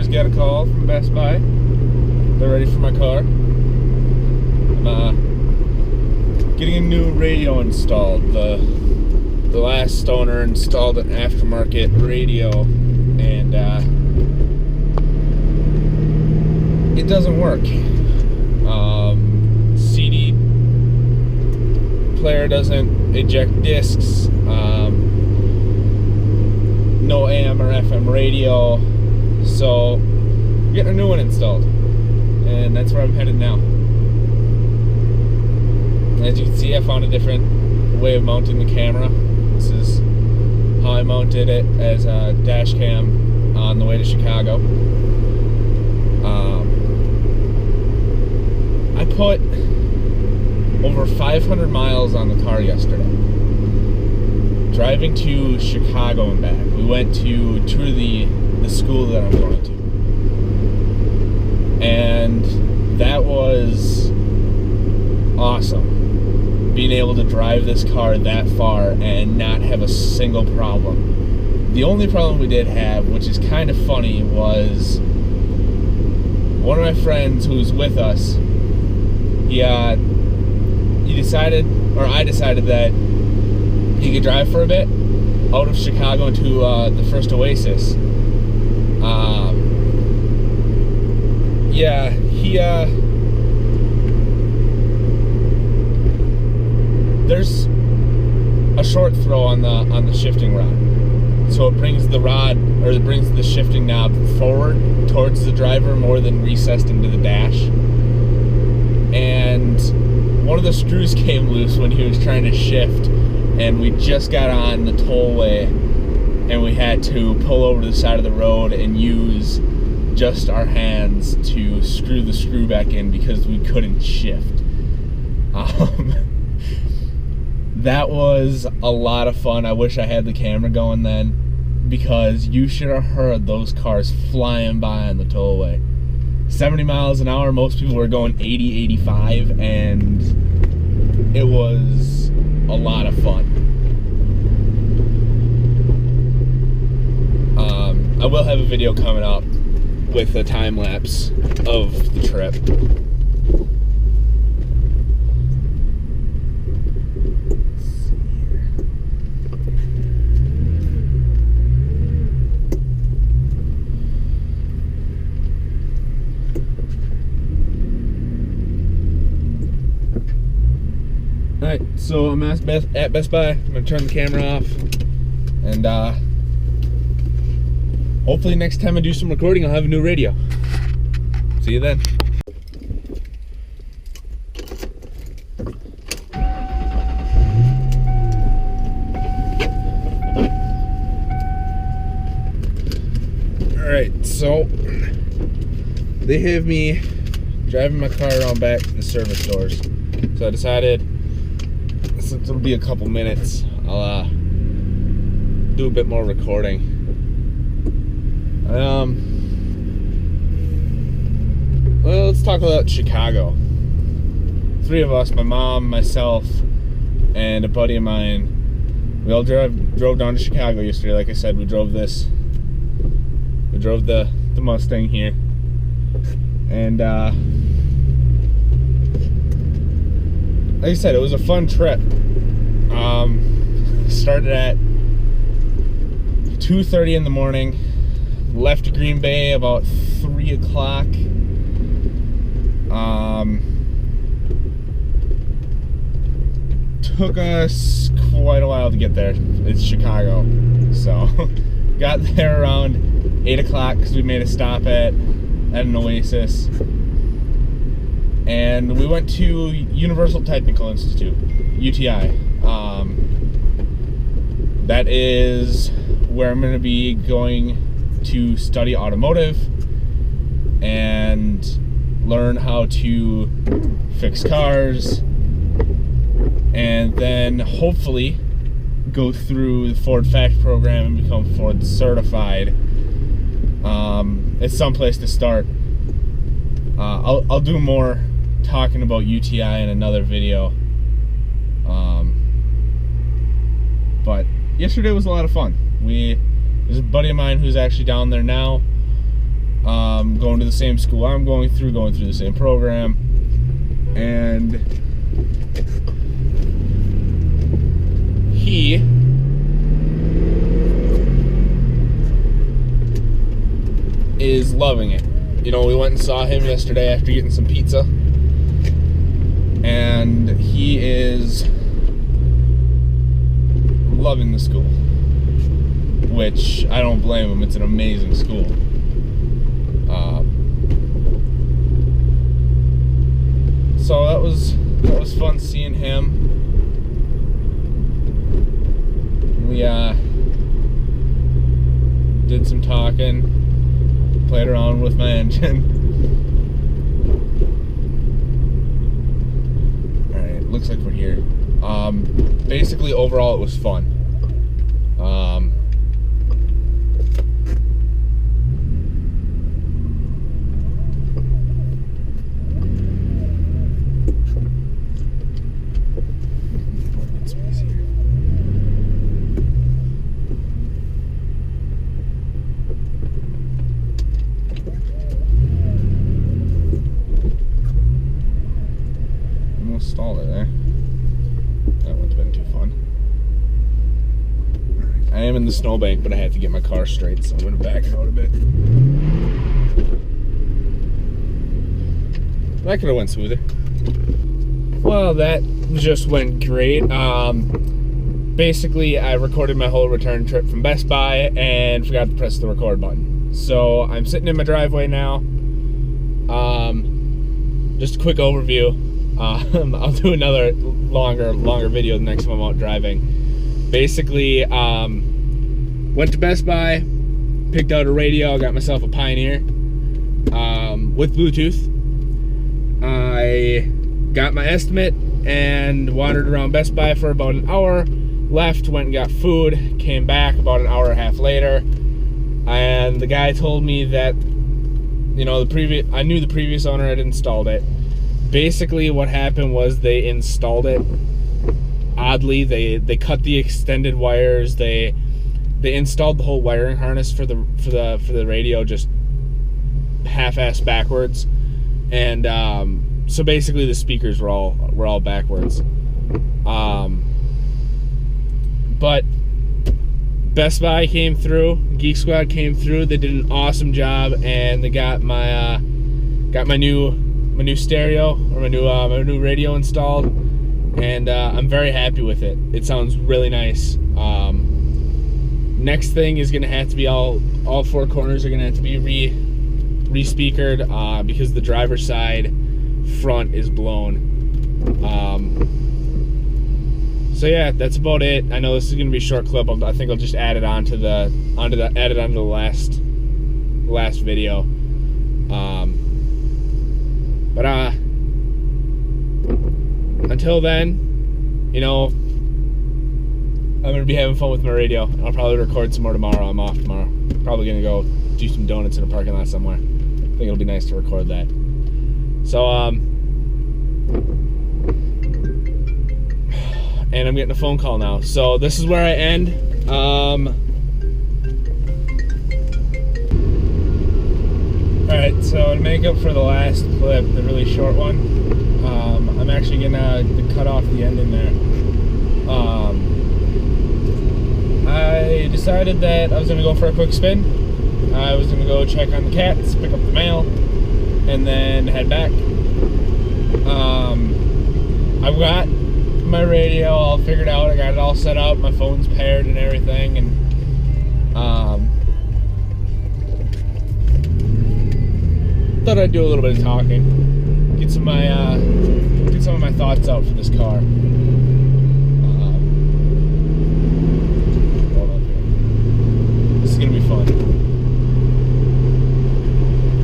just got a call from Best Buy. They're ready for my car. I'm getting a new radio installed. The last owner installed an aftermarket radio, and it doesn't work. CD player doesn't eject discs. No AM or FM radio. So I'm getting a new one installed, and that's where I'm headed now. As you can see, I found a different way of mounting the camera. This is how I mounted it as a dash cam on the way to Chicago. I put over 500 miles on the car yesterday, driving to Chicago and back. We went to tour the school that I'm going to, and that was awesome, being able to drive this car that far and not have a single problem. The only problem we did have, which is kind of funny, was one of my friends who was with us, I decided that he could drive for a bit out of Chicago into the first Oasis. There's a short throw on the shifting rod, so it brings the shifting knob forward towards the driver more than recessed into the dash. And one of the screws came loose when he was trying to shift, and we just got on the tollway, and we had to pull over to the side of the road and use just our hands to screw the screw back in because we couldn't shift. That was a lot of fun. I wish I had the camera going then, because you should have heard those cars flying by on the tollway. 70 miles an hour, most people were going 80, 85, and it was a lot of fun. I will have a video coming up with a time lapse of the trip. Alright, so I'm at Best Buy. I'm going to turn the camera off, and hopefully next time I do some recording I'll have a new radio. See you then. Alright, so they have me driving my car around back to the service stores. So I decided, since it'll be a couple minutes, I'll do a bit more recording. Well, let's talk about Chicago. Three of us, my mom, myself, and a buddy of mine, we all drove down to Chicago yesterday. Like I said, we drove the Mustang here, and like I said, it was a fun trip. Started at 2:30 in the morning, left Green Bay about 3 o'clock. Took us quite a while to get there. It's Chicago, so got there around 8 o'clock because we made a stop at an Oasis, and we went to Universal Technical Institute, UTI. That is where I'm going to be going to study automotive and learn how to fix cars, and then hopefully go through the Ford Fact program and become Ford certified. It's someplace to start. I'll do more talking about UTI in another video. But yesterday was a lot of fun. There's a buddy of mine who's actually down there now, going to the same school I'm going through the same program, and he is loving it. You know, we went and saw him yesterday after getting some pizza, and he is loving the school, which I don't blame him. It's an amazing school. So that was fun seeing him. We did some talking, played around with my engine. Alright, looks like we're here. Basically, overall, it was fun. Stalled it there. That wouldn't have been too fun. I am in the snowbank, but I had to get my car straight, so I'm going to back it out a bit. That could have went smoother. Well, that just went great. Basically, I recorded my whole return trip from Best Buy and forgot to press the record button. So I'm sitting in my driveway now. Just a quick overview. I'll do another longer video the next time I'm out driving. Basically, went to Best Buy, picked out a radio, got myself a Pioneer with Bluetooth. I got my estimate and wandered around Best Buy for about an hour, left, went and got food, came back about an hour and a half later, and the guy told me that, you know, I knew the previous owner had installed it. Basically, what happened was they installed it oddly. They cut the extended wires. They installed the whole wiring harness for the radio just half-assed backwards, and so basically the speakers were all backwards. But Best Buy came through, Geek Squad came through. They did an awesome job, and they got my new stereo, or my new radio installed, and I'm very happy with it. It sounds really nice. Next thing is gonna have to be all four corners are gonna have to be re-speakered because the driver's side front is blown. So yeah, that's about it. I know this is gonna be a short clip. I think I'll just add it onto the last video. But until then, you know, I'm gonna be having fun with my radio. I'll probably record some more tomorrow. I'm off tomorrow. Probably gonna go do some donuts in a parking lot somewhere. I think it'll be nice to record that. So and I'm getting a phone call now. So this is where I end. Alright, so to make up for the last clip, the really short one, I'm actually gonna cut off the end in there. I decided that I was gonna go for a quick spin. I was gonna go check on the cats, pick up the mail, and then head back. I've got my radio all figured out. I got it all set up. My phone's paired and everything, and thought I'd do a little bit of talking, get some of my thoughts out for this car. Hold on here. This is gonna be fun.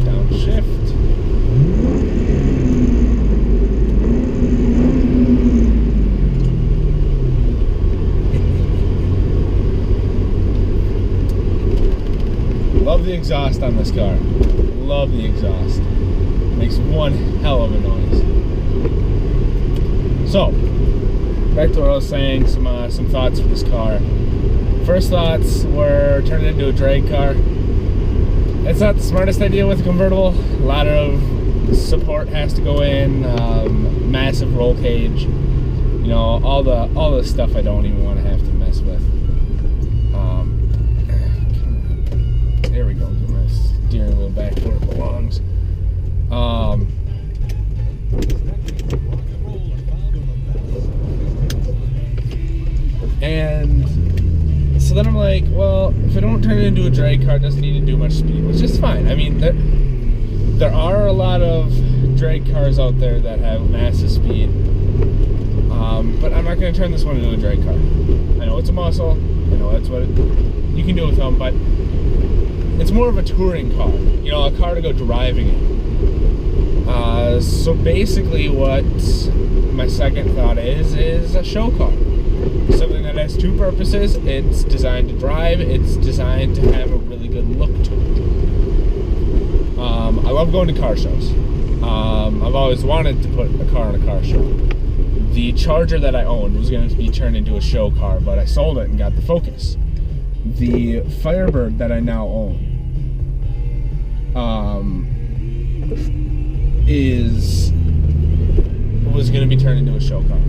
Downshift. Love the exhaust on this car. Love the exhaust. Makes one hell of a noise. So, back to what I was saying, some thoughts for this car. First thoughts were turning it into a drag car, it's not the smartest idea with a convertible. A lot of support has to go in, massive roll cage, you know, all the stuff I don't even want to have to mess with. There we go, get my steering wheel back where it belongs. And so then I'm like, well, if I don't turn it into a drag car, it doesn't need to do much speed, which is fine. I mean, there are a lot of drag cars out there that have massive speed, but I'm not going to turn this one into a drag car. I know it's a muscle, I know that's what you can do with them, but it's more of a touring car, you know, a car to go driving in. So basically what my second thought is a show car. Something that has two purposes. It's designed to drive, it's designed to have a really good look to it. I love going to car shows. I've always wanted to put a car in a car show. The Charger that I owned was going to be turned into a show car, but I sold it and got the Focus. The Firebird that I now own was going to be turned into a show car.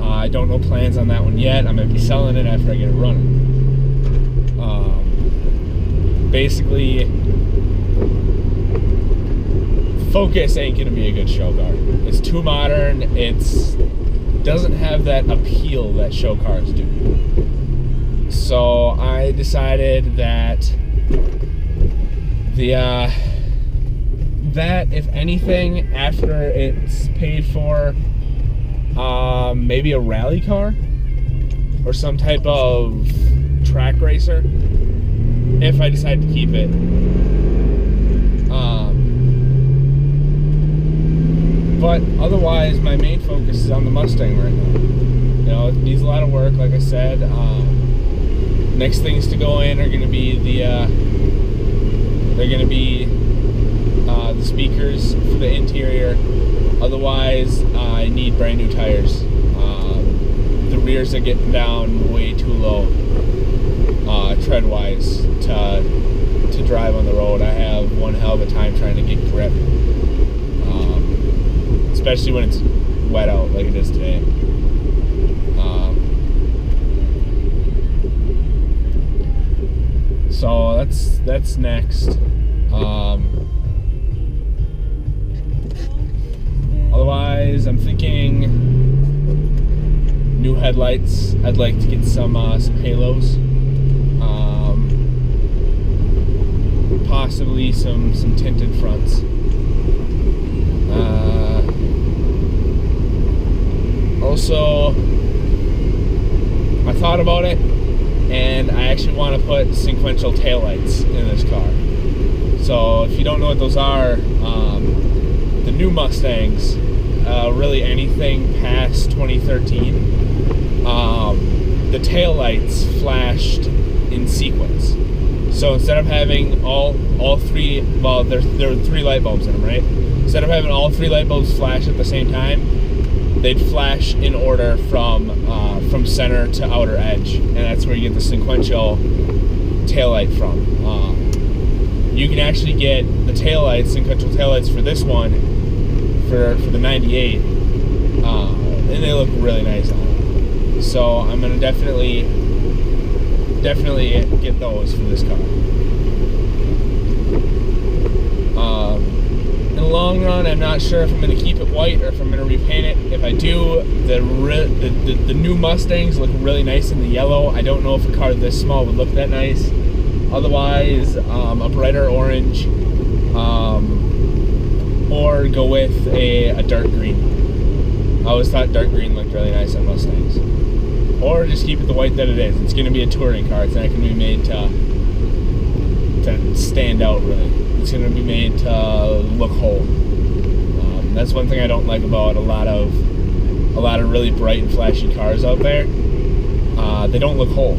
I don't know plans on that one yet. I'm going to be selling it after I get it running. Basically, Focus ain't going to be a good show car. It's too modern. It doesn't have that appeal that show cars do. So I decided that that if anything, after it's paid for, maybe a rally car or some type of track racer, if I decide to keep it. But otherwise, my main focus is on the Mustang right now. You know, it needs a lot of work, like I said. Next things to go in are going to be the speakers for the interior. Otherwise, I need brand new tires. The rears are getting down way too low, tread-wise, to drive on the road. I have one hell of a time trying to get grip, especially when it's wet out like it is today. So that's next. Otherwise, I'm thinking new headlights. I'd like to get some halos, possibly some tinted fronts. Also, I thought about it, and I actually want to put sequential taillights in this car. So if you don't know what those are, the new Mustangs, really anything past 2013, the taillights flashed in sequence. So instead of having all three, well, there are three light bulbs in them, right? Instead of having all three light bulbs flash at the same time, they'd flash in order from center to outer edge, and that's where you get the sequential taillight from. You can actually get the taillights, sequential taillights for this one, for the 98, and they look really nice on it. So I'm gonna definitely get those for this car. In the long run, I'm not sure if I'm going to keep it white or if I'm going to repaint it. If I do, the new Mustangs look really nice in the yellow. I don't know if a car this small would look that nice. Otherwise, a brighter orange, or go with a dark green. I always thought dark green looked really nice on Mustangs. Or just keep it the white that it is. It's going to be a touring car. It's not going to be made to stand out, really. It's going to be made to look whole. That's one thing I don't like about a lot of really bright and flashy cars out there. They don't look whole.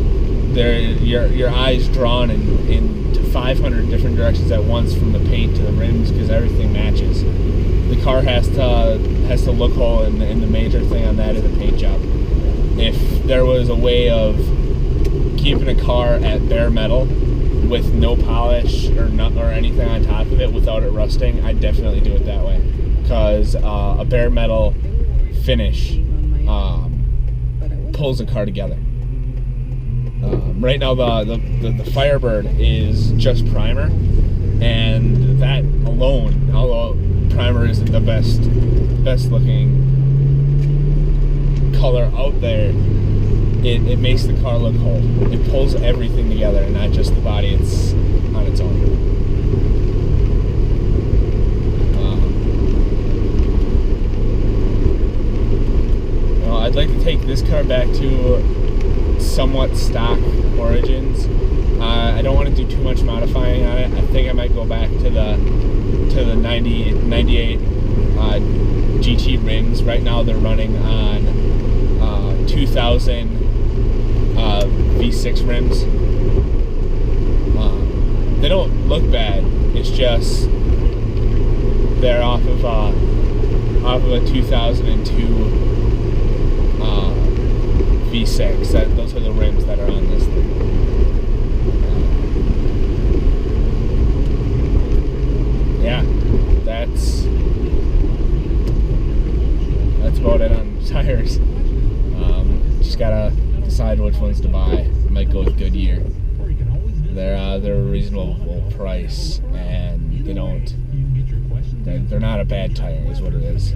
They're your eyes drawn into 500 different directions at once, from the paint to the rims, because everything matches. The car has to look whole, and the major thing on that is the paint job. If there was a way of keeping a car at bare metal with no polish or anything on top of it without it rusting, I definitely do it that way, because a bare metal finish pulls a car together. Right now the Firebird is just primer, and that alone, although primer isn't the best looking color out there, it makes the car look whole. It pulls everything together, and not just the body. It's on its own. I'd like to take this car back to somewhat stock origins. I don't want to do too much modifying on it. I think I might go back to the 98 GT rims. Right now they're running on 2000 V6 rims. They don't look bad. It's just they're off of a 2002 V6. Those are the rims that are on this thing. Yeah, that's about it on tires. Just gotta decide which ones to buy. I might go with Goodyear. They're a reasonable price, and they're not a bad tire, is what it is.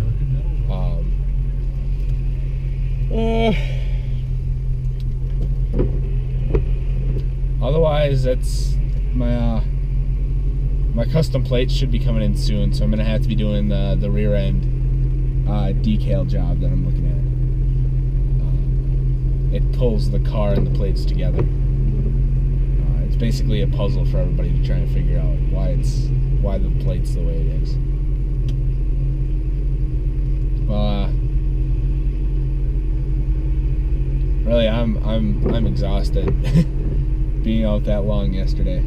Otherwise, that's my custom plates should be coming in soon, so I'm gonna have to be doing the rear end decal job that I'm looking at. It pulls the car and the plates together. It's basically a puzzle for everybody to try and figure out why the plate's the way it is. Well, really, I'm exhausted being out that long yesterday.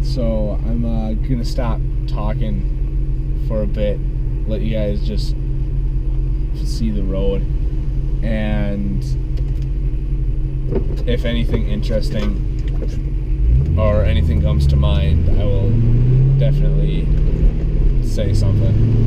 So I'm gonna stop talking for a bit, let you guys just see the road, and if anything interesting or anything comes to mind, I will definitely say something.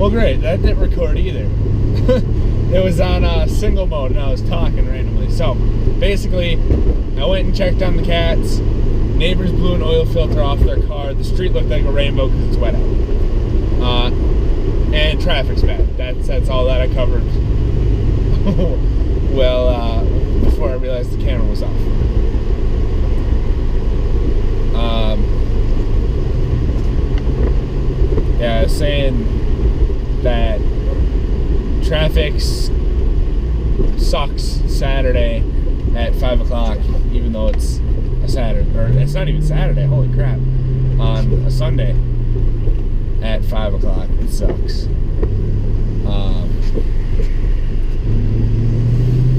Well, great. That didn't record either. It was on single mode and I was talking randomly. So, basically, I went and checked on the cats. Neighbors blew an oil filter off their car. The street looked like a rainbow because it's wet out. And traffic's bad. That's all that I covered. Well, realized the camera was off. Yeah, I was saying that traffic sucks Saturday at 5 o'clock, even though it's a Saturday, or it's not even Saturday, holy crap, on a Sunday at 5 o'clock, it sucks.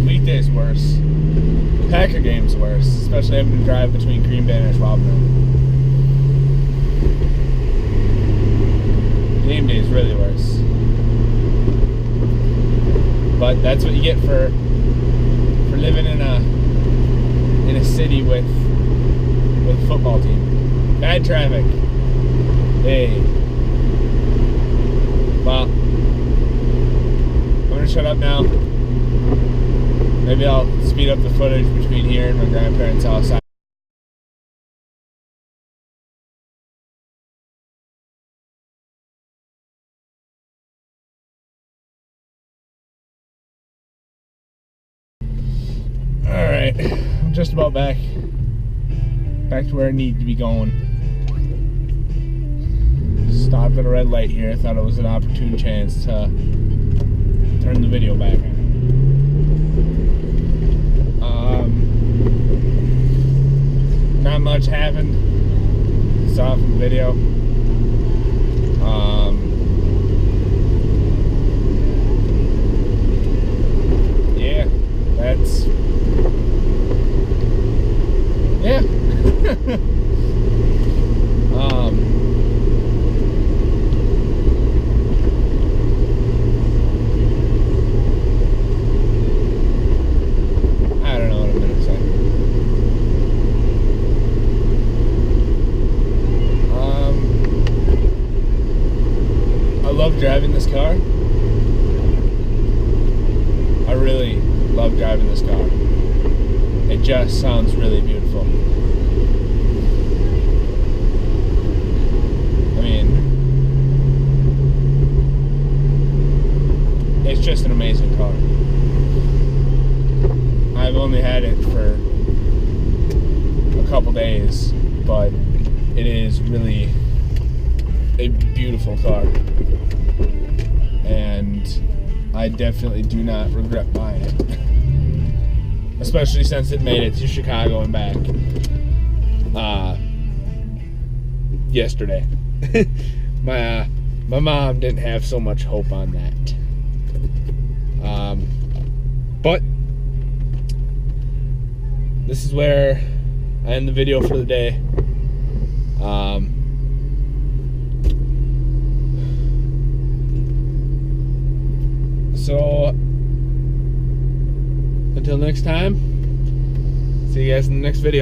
Weekdays worse. Packer game's worse, especially having to drive between Green Bay and Schwabman. Game day is really worse. But that's what you get for living in a city with a football team. Bad traffic. Hey. Well, I'm gonna shut up now. Maybe I'll speed up the footage between here and my grandparents' house. Alright, I'm just about back to where I need to be going. Stopped at a red light here. I thought it was an opportune chance to turn the video back on. Not much happened. Saw from the video. Yeah, that's yeah. I don't know what I'm gonna say. I love driving this car. I really love driving this car. It just sounds really beautiful. I mean, it's just an amazing car. I've only had it for a couple days, but it is really a beautiful car. And I definitely do not regret buying it. Especially since it made it to Chicago and back yesterday. My mom didn't have so much hope on that. But this is where I end the video for the day. So until next time, see you guys in the next video.